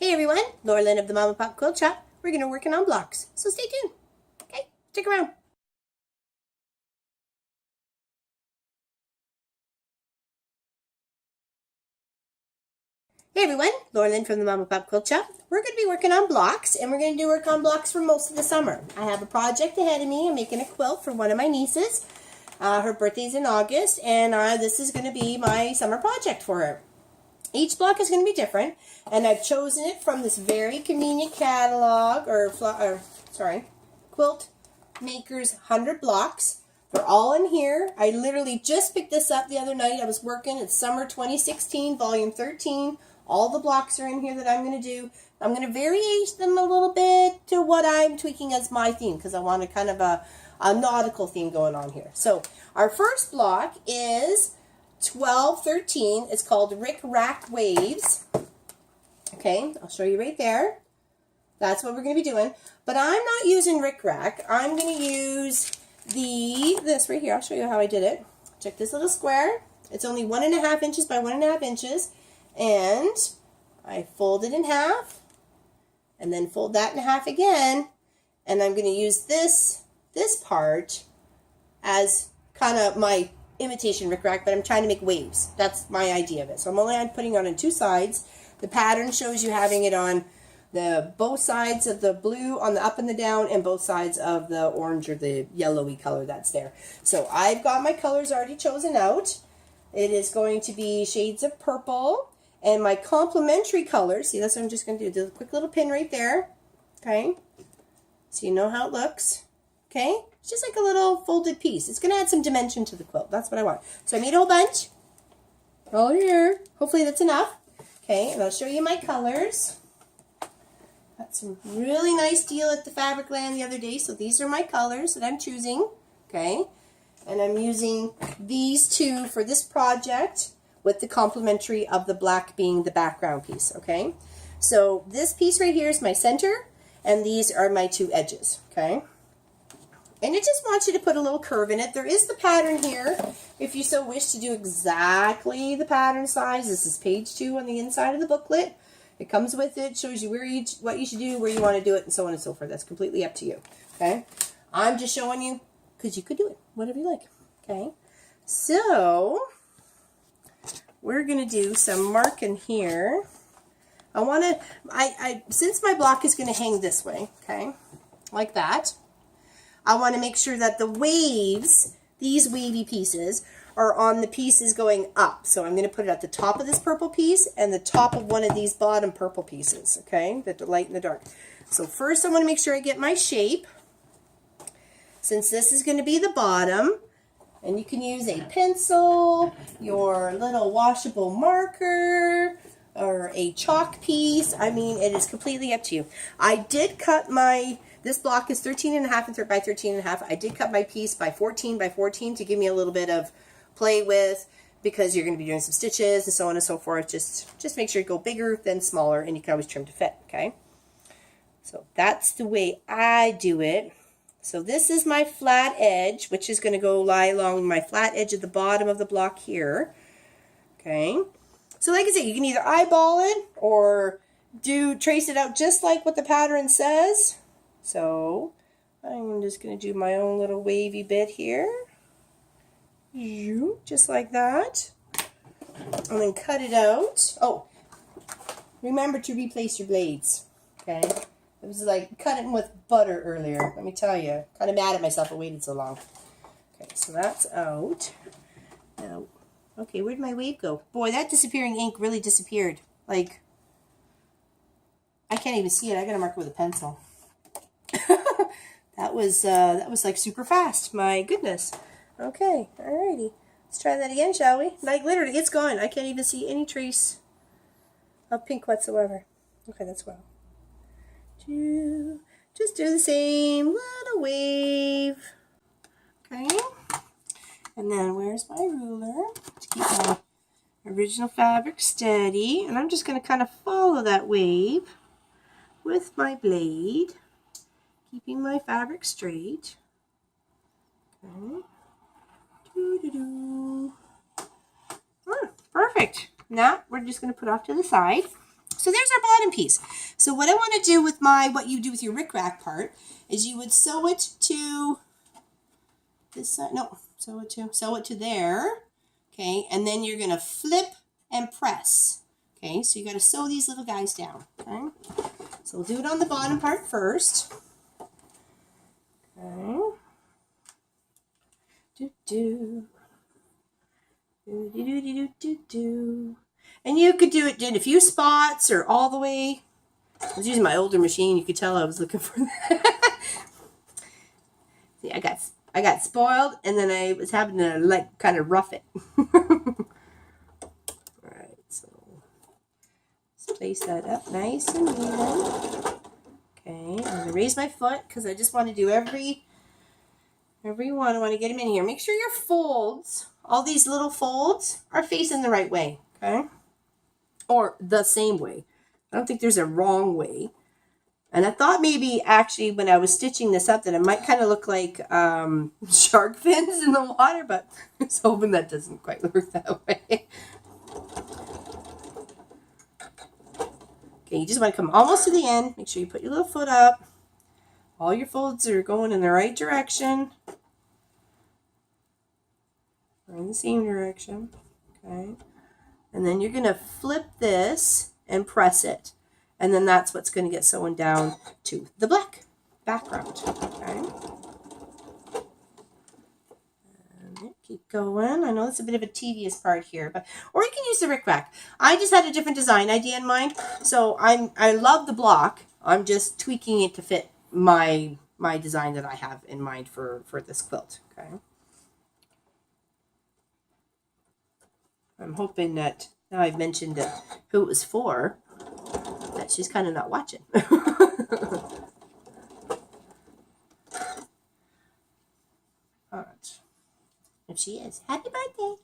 Hey everyone, Laura Lynn of the Mom and Pop Quilt Shop. We're going to working on blocks, so stay tuned. Okay, stick around. Hey everyone, Laura Lynn from the Mom and Pop Quilt Shop. We're going to be working on blocks, and we're going to do work on blocks for most of the summer. I have a project ahead of me. I'm making a quilt for one of my nieces. Her birthday's in August, and this is going to be my summer project for her. Each block is going to be different, and I've chosen it from this very convenient catalog, Quiltmakers 100 blocks. They're all in here. I literally just picked this up the other night. I was working. It's summer 2016, volume 13. All the blocks are in here that I'm going to do. I'm going to variate them a little bit to what I'm tweaking as my theme, because I want a kind of a nautical theme going on here. So our first block is 1213. It's called RickRack Waves. Okay, I'll show you right there. That's what we're going to be doing. But I'm not using RickRack. I'm going to use this right here. I'll show you how I did it. Check this little square. It's only 1.5 inches by 1.5 inches. And I fold it in half. And then fold that in half again. And I'm going to use this part as kind of my imitation RickRack, but I'm trying to make waves. That's my idea of it. So I'm putting it on two sides. The pattern shows you having it on both sides of the blue on the up and the down, and both sides of the orange or the yellowy color that's there. So I've got my colors already chosen out. It is going to be shades of purple, and my complementary colors. See, that's what I'm just going to do. Do a quick little pin right there. Okay, so you know how it looks. Okay, it's just like a little folded piece. It's going to add some dimension to the quilt. That's what I want. So I made a whole bunch. All here. Hopefully that's enough. Okay, and I'll show you my colors. Got some really nice deal at the Fabric Land the other day. So these are my colors that I'm choosing. Okay, and I'm using these two for this project, with the complementary of the black being the background piece. Okay, so this piece right here is my center, and these are my two edges. Okay. And it just wants you to put a little curve in it. There is the pattern here, if you so wish to do exactly the pattern size. This is page 2 on the inside of the booklet. It comes with it, shows you what you should do, where you want to do it, and so on and so forth. That's completely up to you. Okay? I'm just showing you, because you could do it, whatever you like. Okay? So, we're going to do some marking here. Since my block is going to hang this way, okay, like that, I want to make sure that the waves, these wavy pieces, are on the pieces going up. So I'm going to put it at the top of this purple piece and the top of one of these bottom purple pieces, okay, the light and the dark. So first I want to make sure I get my shape. Since this is going to be the bottom, and you can use a pencil, your little washable marker, or a chalk piece. I mean, it is completely up to you. I did cut this block is 13.5 by 13.5. I did cut my piece by 14 by 14 to give me a little bit of play with, because you're going to be doing some stitches and so on and so forth. Just make sure you go bigger than smaller, and you can always trim to fit, okay? So that's the way I do it. So this is my flat edge, which is going to lie along my flat edge at the bottom of the block here, okay? So like I said, you can either eyeball it or trace it out just like what the pattern says. So I'm just going to do my own little wavy bit here. Just like that. And then cut it out. Oh, remember to replace your blades. Okay. It was like cutting with butter earlier. Let me tell you. Kind of mad at myself for waiting so long. Okay, so that's out. Now, okay, where'd my wave go? Boy, that disappearing ink really disappeared. Like, I can't even see it. I got to mark it with a pencil. That was like super fast. My goodness. Okay, alrighty. Let's try that again, shall we? Like, literally, it's gone. I can't even see any trace of pink whatsoever. Okay, that's well. Just do the same little wave. Okay. And then where's my ruler to keep my original fabric steady? And I'm just going to kind of follow that wave with my blade, keeping my fabric straight. Okay. Perfect. Now we're just going to put off to the side. So there's our bottom piece. So what I want to do with what you do with your RickRack part is you would sew it to this side. No, sew it to there. Okay, and then you're going to flip and press. Okay, so you got to sew these little guys down. Okay, so we'll do it on the bottom part first. Okay. And you could do it in a few spots or all the way. I was using my older machine. You could tell I was looking for that. See, I got spoiled, and then I was having to like kind of rough it. All right, so let's place that up nice and even. Okay, I'm gonna raise my foot because I just want to do every one. I want to get them in here. Make sure your folds, all these little folds, are facing the right way. Okay, or the same way. I don't think there's a wrong way. And I thought maybe actually when I was stitching this up that it might kind of look like shark fins in the water, but I was hoping that doesn't quite work that way. Okay, you just want to come almost to the end. Make sure you put your little foot up. All your folds are going in the right direction. Or in the same direction. Okay. And then you're going to flip this and press it. And then that's what's going to get sewn down to the black background. Okay. And keep going. I know it's a bit of a tedious part here, or you can use the RickRack. I just had a different design idea in mind, so I love the block. I'm just tweaking it to fit my design that I have in mind for this quilt. Okay. I'm hoping that now I've mentioned who it was for, that she's kind of not watching. Right. If she is, happy birthday.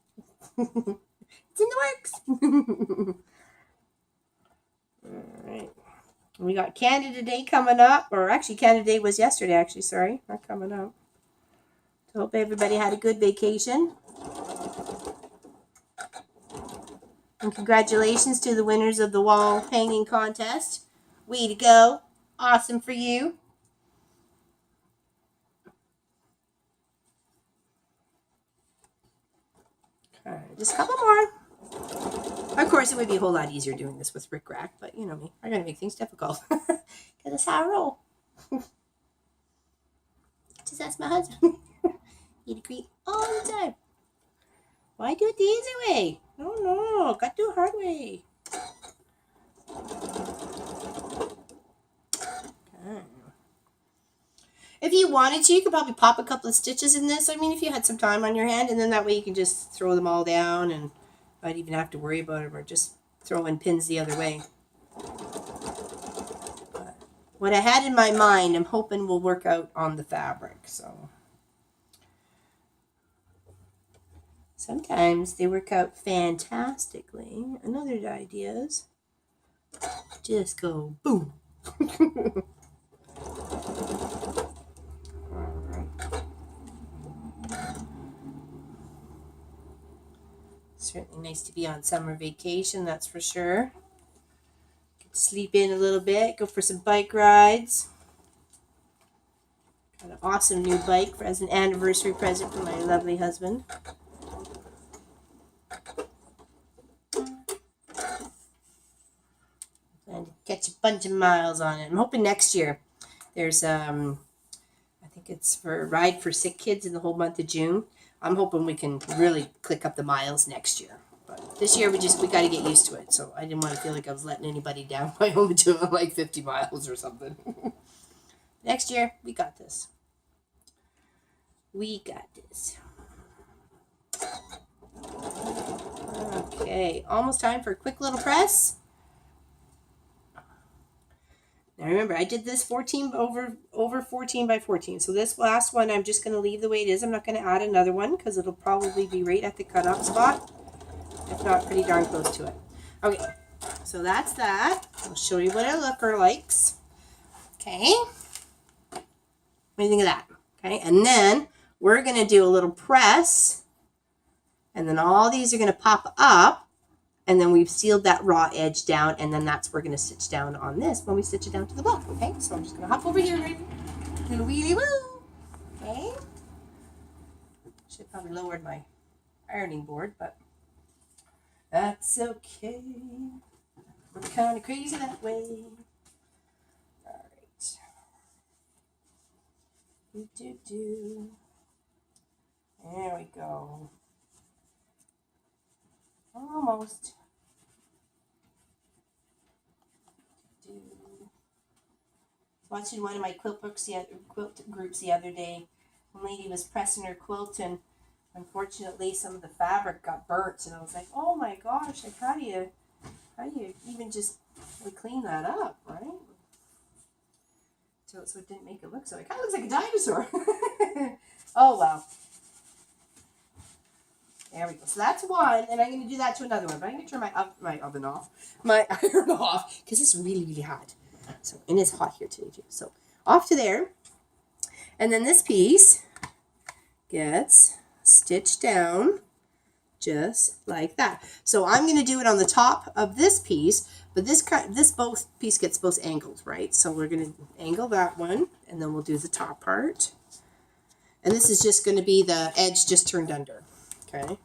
It's in the works. All right. We got Canada Day coming up, or actually Canada Day was yesterday, actually, sorry, not coming up. So hope everybody had a good vacation. And congratulations to the winners of the wall hanging contest. Way to go. Awesome for you. Okay, just a couple more. Of course, it would be a whole lot easier doing this with RickRack, but you know me, I'm going to make things difficult. Because that's how I roll. Just ask my husband. He'd agree all the time. Why do it the easy way? No, got to do it hard way. Okay. If you wanted to, you could probably pop a couple of stitches in this. I mean, if you had some time on your hand, and then that way you can just throw them all down and not even have to worry about them, or just throw in pins the other way. But what I had in my mind, I'm hoping will work out on the fabric. So sometimes they work out fantastically, and other ideas just go boom. Certainly nice to be on summer vacation, that's for sure. Get to sleep in a little bit, go for some bike rides. Got an awesome new bike as an anniversary present for my lovely husband. And catch a bunch of miles on it. I'm hoping next year there's I think it's for Ride for Sick Kids in the whole month of June. I'm hoping we can really click up the miles next year. But this year we got to get used to it. So I didn't want to feel like I was letting anybody down by only doing like 50 miles or something. Next year, we got this. We got this. Okay, almost time for a quick little press. Now remember, I did this 14 over 14 by 14. So this last one, I'm just going to leave the way it is. I'm not going to add another one because it'll probably be right at the cutoff spot. If not, pretty darn close to it. Okay, so that's that. I'll show you what it looks like. Okay. What do you think of that? Okay, and then we're going to do a little press. And then all these are going to pop up. And then we've sealed that raw edge down, and then that's we're going to stitch down on this when we stitch it down to the block. Okay, so I'm just going to hop over here, little wheelie woo. Okay, should have probably lowered my ironing board, but that's okay. We're kind of crazy that way. All right. There we go. Almost. Watching one of my quilt groups the other day. One lady was pressing her quilt, and unfortunately some of the fabric got burnt, and I was like, oh my gosh, like how do you even just clean that up, right? So it didn't make it look so. It kind of looks like a dinosaur. Oh well. There we go. So that's one, and I'm going to do that to another one. But I'm going to turn my oven off, my iron off, because it's really, really hot. So, and it's hot here today too. So off to there, and then this piece gets stitched down just like that. So I'm going to do it on the top of this piece, but this piece gets both angled, right? So we're going to angle that one, and then we'll do the top part. And this is just going to be the edge just turned under. Okay.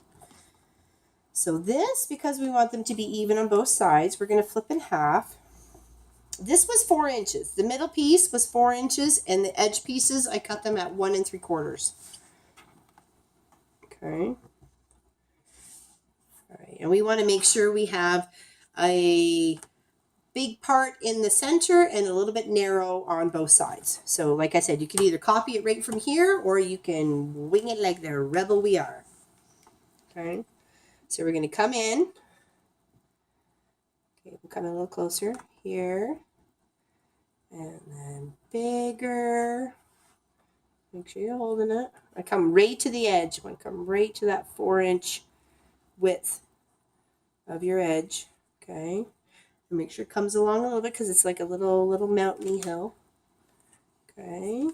So this, because we want them to be even on both sides, we're going to flip in half. This was 4 inches. The middle piece was 4 inches, and the edge pieces, I cut them at 1 3/4. Okay. All right. And we want to make sure we have a big part in the center and a little bit narrow on both sides. So like I said, you can either copy it right from here, or you can wing it like the rebel we are. Okay, so we're going to come in. Okay, we'll come a little closer here. And then bigger. Make sure you're holding it. I come right to the edge. I want to come right to that 4-inch width of your edge. Okay. And make sure it comes along a little bit, because it's like a little mountainy hill. Okay.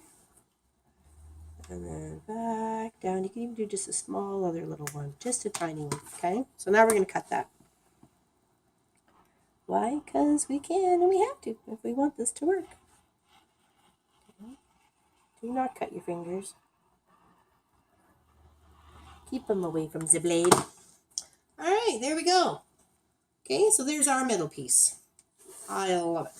And then back down. You can even do just a small other little one, just a tiny one. Okay, so now we're going to cut that. Why? Because we can and we have to if we want this to work. Okay. Do not cut your fingers. Keep them away from the blade. All right, there we go. Okay, so there's our middle piece. I love it.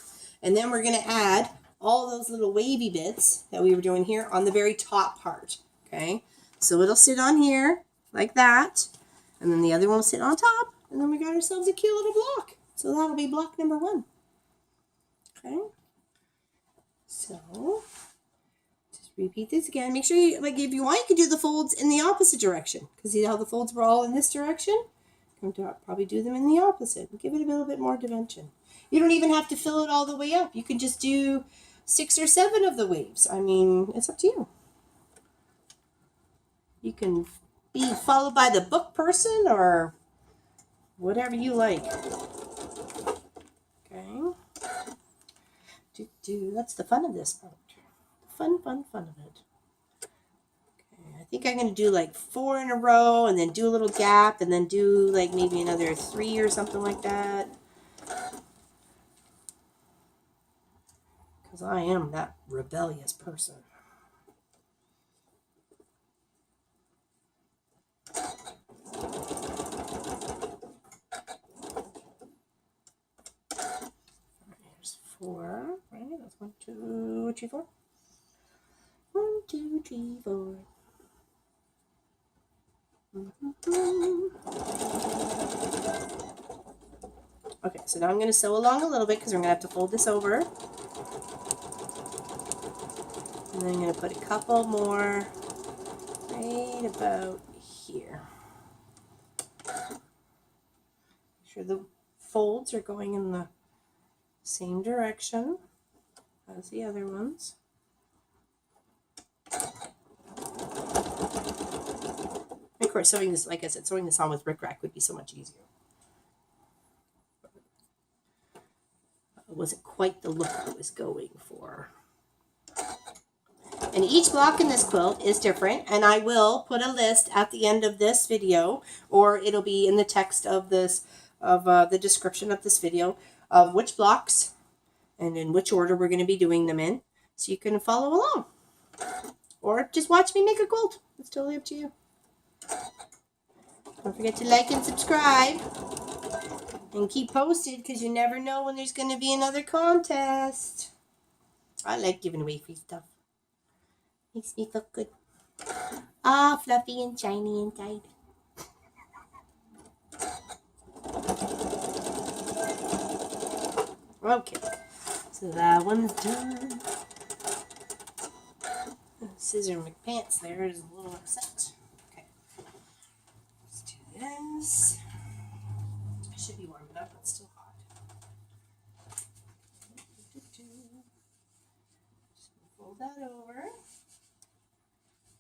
And then we're going to add all those little wavy bits that we were doing here on the very top part. Okay, so it'll sit on here like that, and then the other one will sit on top, and then we got ourselves a cute little block. So that'll be block number 1. Okay, so just repeat this again. Make sure you, like, if you want, you can do the folds in the opposite direction, because see how the folds were all in this direction? Come to probably do them in the opposite and give it a little bit more dimension. You don't even have to fill it all the way up. You can just do 6 or 7 of the waves. I mean, it's up to you. You can be followed by the book person or whatever you like. Okay. That's the fun of this part. Fun of it. Okay. I think I'm going to do like 4 in a row, and then do a little gap, and then do like maybe another 3 or something like that. Because I am that rebellious person. There's 4, right? That's 1, 2, 3, 4. 1, 2, 3, 4. Okay, so now I'm going to sew along a little bit, because we're going to have to fold this over. And then I'm going to put a couple more right about here. Make sure the folds are going in the same direction as the other ones. And of course, sewing this, like I said, sewing this on with RickRack would be so much easier. It wasn't quite the look I was going for. And each block in this quilt is different, and I will put a list at the end of this video, or it'll be in the text of this of the description of this video of which blocks and in which order we're going to be doing them in, so you can follow along. Or just watch me make a quilt. It's totally up to you. Don't forget to like and subscribe. And keep posted, because you never know when there's going to be another contest. I like giving away free stuff. Makes me feel good. Ah, fluffy and shiny inside. Okay, so that one's done. Scissor McPants there is a little upset. Okay, let's do this. It should be warm enough, but it's still hot. Just fold that over.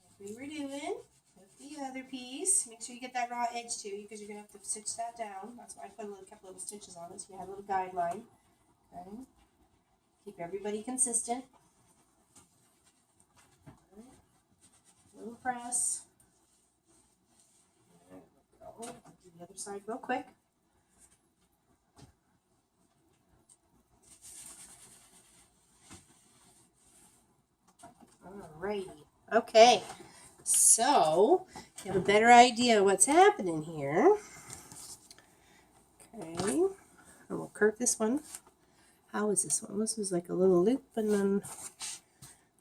Like we were doing with the other piece. Make sure you get that raw edge too, because you're going to have to stitch that down. That's why I put a couple little stitches on it, so you have a little guideline. Okay. Keep everybody consistent. Okay. Little press. There we go. I'll do the other side real quick. Alrighty. Okay. So, you have a better idea what's happening here. Okay. And we'll curve this one. How is this one? This was like a little loop, and then,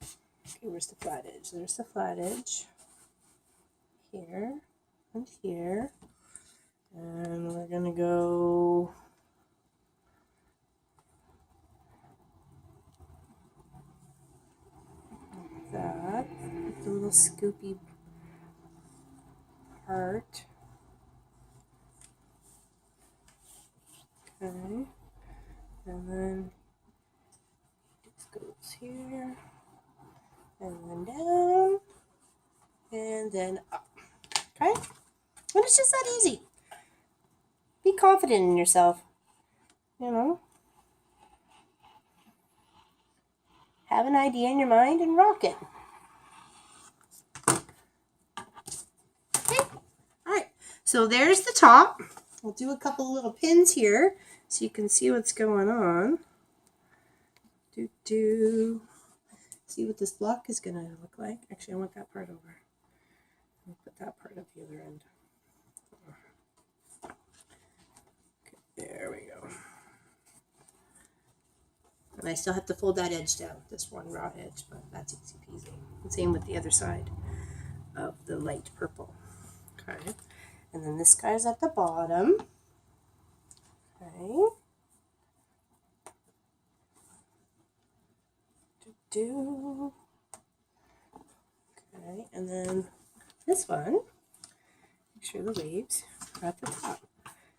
okay, where's the flat edge? There's the flat edge. Here and here. And we're going to go like that. The little scoopy part. Okay. And then this goes here, and then down, and then up. Okay? And it's just that easy. Be confident in yourself. You know? Have an idea in your mind and rock it. Okay? Alright. So there's the top. We'll do a couple of little pins here, so you can see what's going on. See what this block is going to look like. Actually, I want that part over. I'll put that part at the other end. Okay, there we go. And I still have to fold that edge down, this one raw edge, but that's easy peasy. And same with the other side of the light purple. Okay. And then this guy's at the bottom. Okay. Okay, and then this one, make sure the waves are at the top.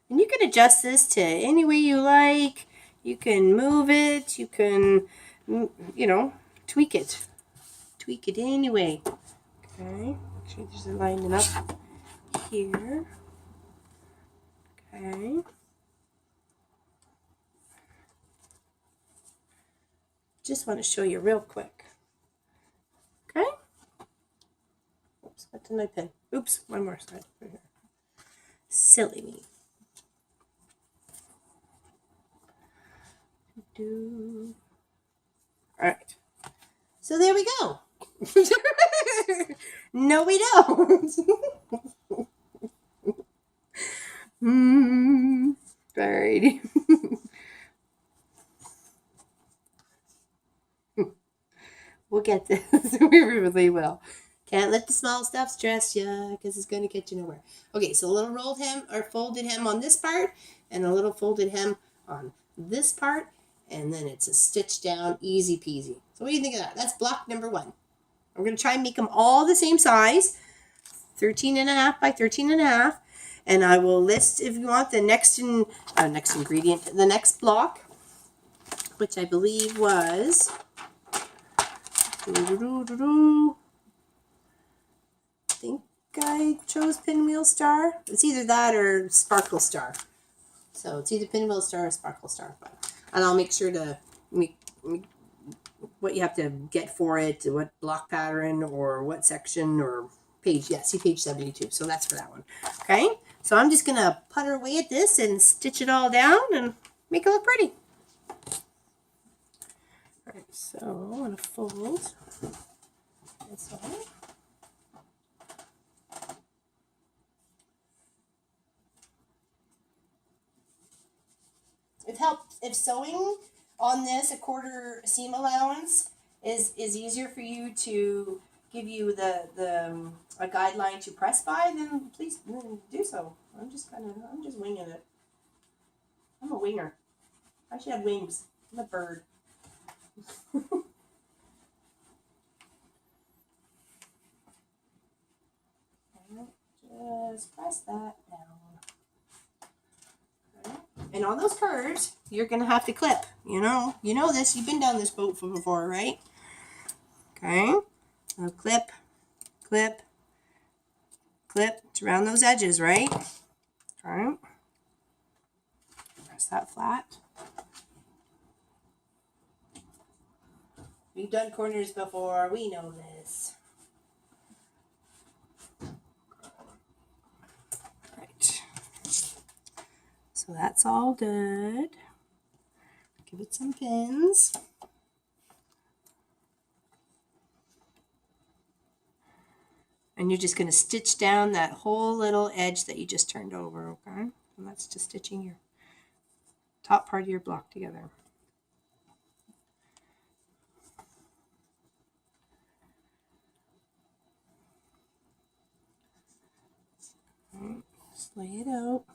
And you can adjust this to any way you like. You can move it. You can, you know, tweak it. Tweak it anyway. Okay, make sure these are lining up here. Okay. Just want to show you real quick. Okay. Oops, that's my pen. Oops, one more side. Right here. Silly me. All right. So there we go. No, we don't. Alrighty. We'll get this. We really will. Can't let the small stuff stress you, because it's going to get you nowhere. Okay, so a little rolled hem or folded hem on this part, and a little folded hem on this part, and then it's a stitch down, easy peasy. So what do you think of that? That's block number 1. I'm going to try and make them all the same size, 13.5 by 13.5, and I will list, if you want, the next ingredient, the next block, which I believe was I think I chose Pinwheel Star. It's either that or Sparkle Star. So it's either Pinwheel Star or Sparkle Star. And I'll make sure to make what you have to get for it, what block pattern or what section or page. Yeah, see page 72. So that's for that one. Okay. So I'm just gonna putter away at this and stitch it all down and make it look pretty. All right, so I'm gonna fold this one. It helps if sewing on this a quarter seam allowance is easier for you to give you a guideline to press by, then please do so. I'm just winging it. I'm a winger. I should have wings. I'm a bird. Just press that down. Okay. And on those curves, you're gonna have to clip. You know this. You've been down this boat before, right? Okay. So clip, clip, clip. It's around those edges, right? Okay. Press that flat. We've done corners before. We know this. Right. So that's all good. Give it some pins. And you're just going to stitch down that whole little edge that you just turned over, okay? And that's just stitching your top part of your block together. Okay, just lay it out.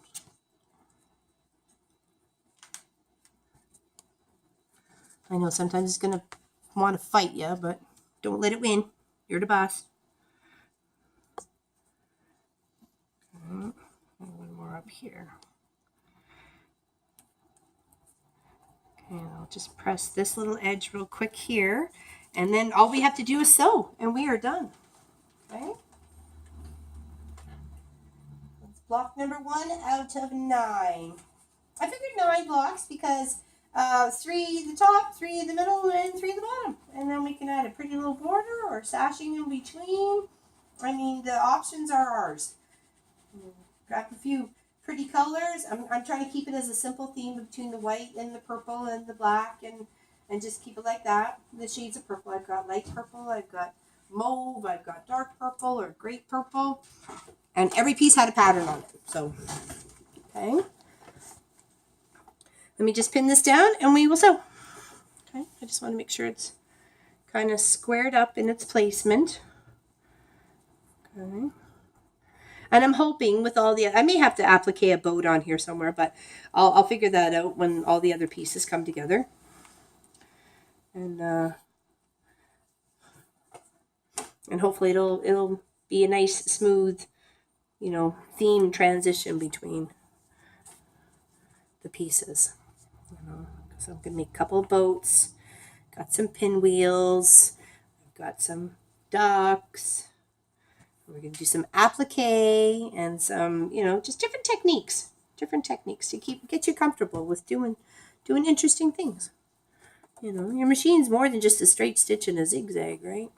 I know sometimes it's going to want to fight you, but don't let it win. You're the boss. Okay, and one more up here. Okay, I'll just press this little edge real quick here, and then all we have to do is sew, and we are done. Okay? That's block number 1 out of 9. I figured 9 blocks because 3 at the top, 3 in the middle, and 3 at the bottom. And then we can add a pretty little border or sashing in between. I mean, the options are ours. Grab a few pretty colors. I'm trying to keep it as a simple theme between the white and the purple and the black, and just keep it like that. The shades of purple, I've got light purple, I've got mauve, I've got dark purple or grape purple, and every piece had a pattern on it. So, okay. Let me just pin this down and we will sew. Okay, I just want to make sure it's kind of squared up in its placement. Okay. And I'm hoping with all the, I may have to applique a boat on here somewhere, but I'll figure that out when all the other pieces come together. And hopefully it'll be a nice, smooth, theme transition between the pieces. So I'm gonna make a couple of boats. Got some pinwheels. I've got some ducks. We're going to do some applique and some, just different techniques to get you comfortable with doing interesting things. Your machine's more than just a straight stitch and a zigzag, right?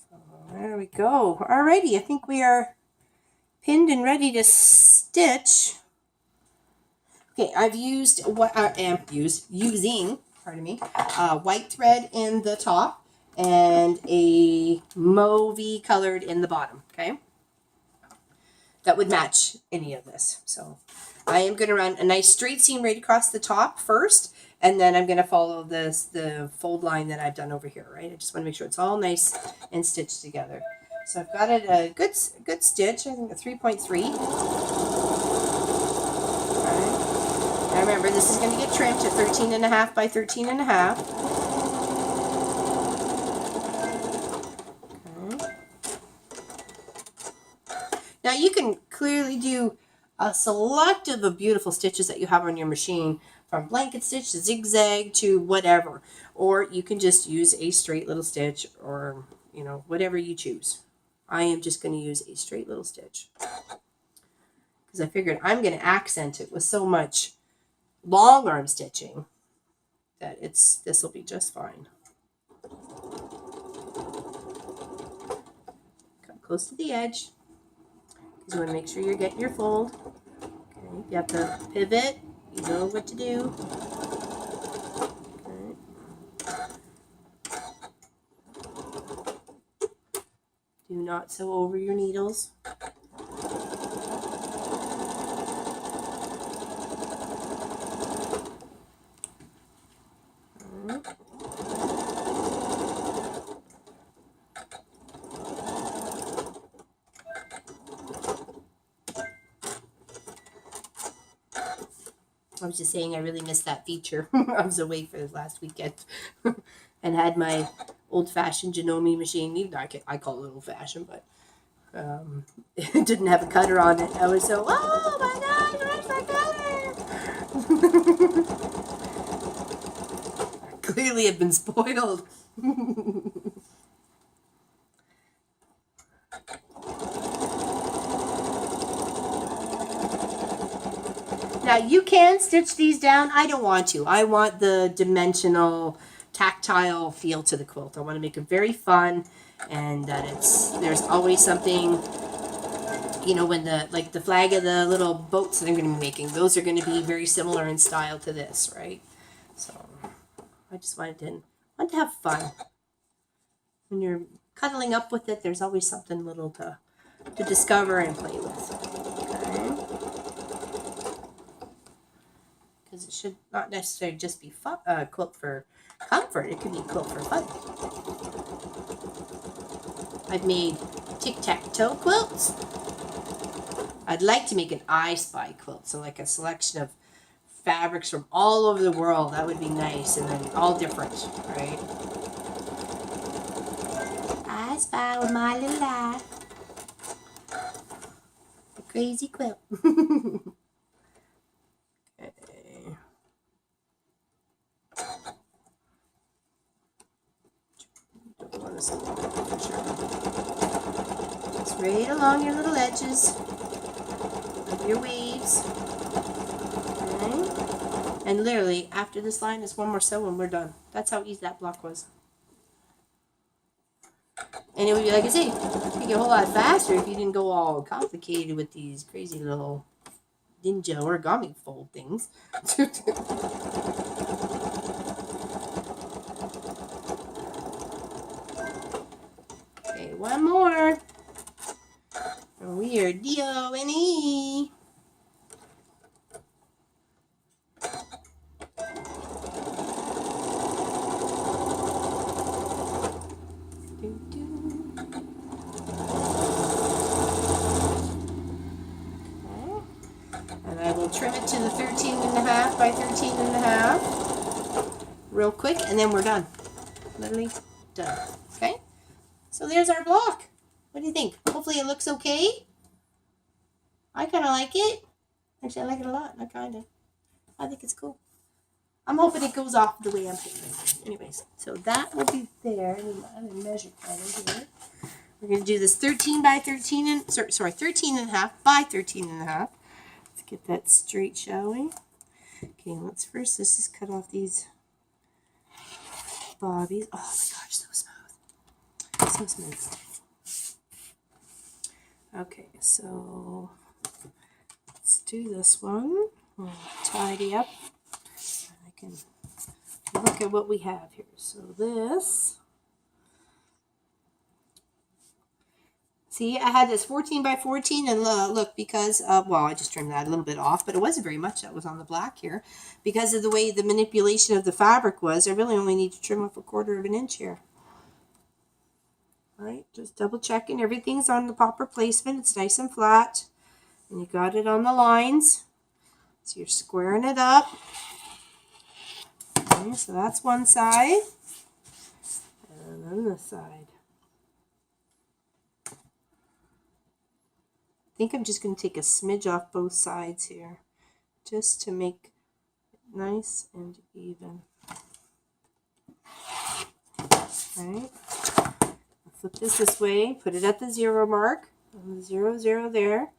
So there we go. Alrighty, I think we are pinned and ready to stitch. Okay, I've used what I am using, white thread in the top and a mauvey colored in the bottom, okay? That would match any of this. So I am going to run a nice straight seam right across the top first, and then I'm going to follow the fold line that I've done over here, right? I just want to make sure it's all nice and stitched together. So I've got it a good stitch, I think a 3.3. Okay. Now remember, this is going to get trimmed to 13.5 by 13.5. Now you can clearly do a selective of beautiful stitches that you have on your machine, from blanket stitch to zigzag to whatever, or you can just use a straight little stitch, or whatever you choose. I am just going to use a straight little stitch because I figured I'm going to accent it with so much long arm stitching that this will be just fine. Come close to the edge. Just want to make sure you're getting your fold. Okay, you have to pivot. You know what to do. Okay. Do not sew over your needles. I was just saying I really missed that feature. I was away for the last weekend and had my old-fashioned Janome machine. Even though I call it old-fashioned, but it didn't have a cutter on it. I was so, oh my gosh, where's my cutter? Clearly have been spoiled. Now you can stitch these down. I don't want to. I want the dimensional, tactile feel to the quilt. I want to make it very fun, and that there's always something. You know, when the flag of the little boats that I'm going to be making, those are going to be very similar in style to this, right? So I just wanted to have fun. When you're cuddling up with it, there's always something little to discover and play with. Okay. Because it should not necessarily just be fun, quilt for comfort. It could be quilt for fun. I've made tic-tac-toe quilts. I'd like to make an I Spy quilt, so like a selection of fabrics from all over the world. That would be nice, and then all different, right? I spy with my little eye. A crazy quilt. Just right along your little edges of your waves. Okay. And literally, after this line is one more sew and we're done. That's how easy that block was. And it would be, like I say, it'd be a whole lot faster if you didn't go all complicated with these crazy little ninja origami fold things. Okay, one more. And we are D-O-N-E. Trim it to the 13.5 by 13.5 real quick, and then we're done. Literally done. Okay, so there's our block. What do you think? Hopefully it looks okay. I kind of like it. Actually, I like it a lot. I think it's cool. I'm hoping it goes off the way I'm thinking. Anyways, so that will be there. I have a measure pattern here. We're going to do this 13 by 13 and 13.5 by 13.5. Get that straight, shall we? Okay, let's just cut off these bobbies. Oh my gosh, so smooth. So smooth. Okay, so let's do this one. We'll tidy up. I can look at what we have here. So this. See, I had this 14 by 14, and look, because well, I just trimmed that a little bit off, but it wasn't very much that was on the black here. Because of the way the manipulation of the fabric was, I really only need to trim off 1/4 of an inch here. All right, just double checking. Everything's on the proper placement. It's nice and flat. And you got it on the lines. So you're squaring it up. Okay, so that's one side. And then this side. I think I'm just going to take a smidge off both sides here, just to make it nice and even. Alright, flip this way, put it at the 0 mark, on the 0, 0 there,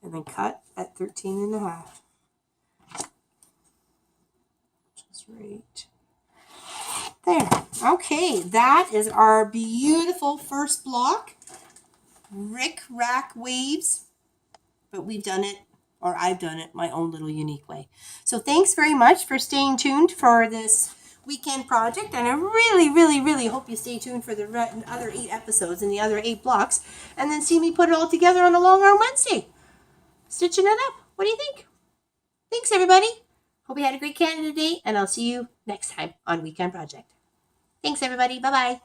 and then cut at 13.5. Just right there. Okay, that is our beautiful first block. RickRack waves. but we've done it, or I've done it my own little unique way. So thanks very much for staying tuned for this weekend project, and I really hope you stay tuned for the other 8 episodes and the other 8 blocks, and then see me put it all together on a long arm Wednesday, stitching it up. What do you think? Thanks, everybody. Hope you had a great Canada Day, and I'll see you next time on Weekend Project. Thanks, everybody. Bye-bye.